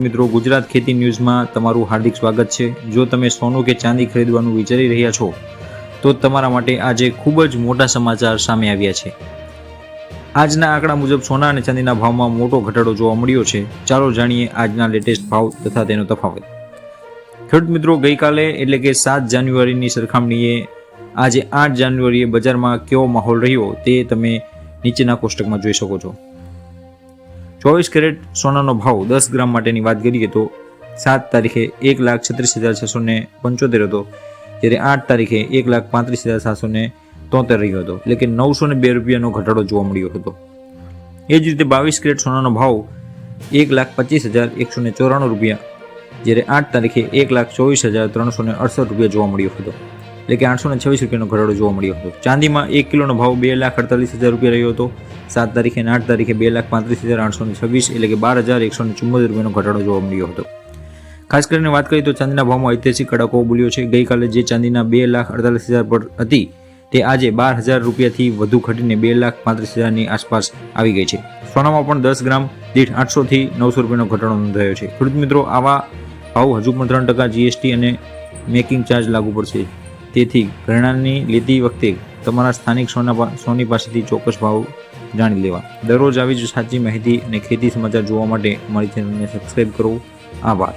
મિત્રો, ગુજરાત ખેતી ન્યૂઝમાં તમારું હાર્દિક સ્વાગત છે। જો તમે સોનું કે ચાંદી ખરીદવાનું વિચારી રહ્યા છો તો તમારા માટે આજે ખૂબ જ મોટા સમાચાર સામે આવ્યા છે। આજના આંકડા મુજબ સોના અને ચાંદીના ભાવમાં મોટો ઘટાડો જોવા મળ્યો છે। ચાલો જાણીએ આજના લેટેસ્ટ ભાવ તથા તેનો તફાવત। ખેડૂત મિત્રો, ગઈકાલે એટલે કે 7 જાન્યુઆરીની સરખામણીએ આજે 8 જાન્યુઆરીએ બજારમાં કેવો માહોલ રહ્યો તે તમે નીચેના કોષ્ટકમાં જોઈ શકો છો। 24 કેરેટ સોનાનો ભાવ 10 ગ્રામ માટેની વાત કરીએ તો 7 તારીખે 1,36,675 હતો, જ્યારે 8 તારીખે 1,35,773 રહ્યો હતો, એટલે કે 902 રૂપિયાનો ઘટાડો જોવા મળ્યો હતો। એ જ રીતે 22 કેરેટ સોનાનો ભાવ 1,25,194 રૂપિયા, જ્યારે 8 તારીખે 1,24,368 રૂપિયા જોવા મળ્યો હતો, એટલે કે 826 રૂપિયાનો ઘટાડો જોવા મળ્યો હતો। ચાંદીમાં 1 કિલોનો ભાવ 2,48,000 રૂપિયા રહ્યો હતો। 7 તારીખે અને 8 તારીખે 2,35,826 એટલે કે 12,174 રૂપિયાનો ઘટાડો જોવા મળ્યો હતો। ખાસ કરીને વાત કરીએ તો ચાંદીના ભાવમાં ઐતિહાસિક કડાકો બોલ્યો છે। ગઈકાલે જે ચાંદીના 2,48,000 પર હતી તે આજે 12,000 રૂપિયાથી વધુ ઘટીને 2,35,000ની આસપાસ આવી ગઈ છે। સોનામાં પણ 10 ગ્રામ દીઠ 800 થી 900 રૂપિયાનો ઘટાડો નોંધાયો છે। ખેડૂત મિત્રો, આવા ભાવ હજુ પણ 3% GST અને મેકિંગ ચાર્જ લાગુ પડશે, તેથી ઘરેણાંની લેતી વખતે તમારા સ્થાનિક સોની પાસેથી ચોક્કસ ભાવ જાણી લેવા। દરરોજ આવી જ સાચી માહિતી અને ખેતી સમાચાર જોવા માટે અમારી ચેનલને સબસ્ક્રાઈબ કરો। આભાર।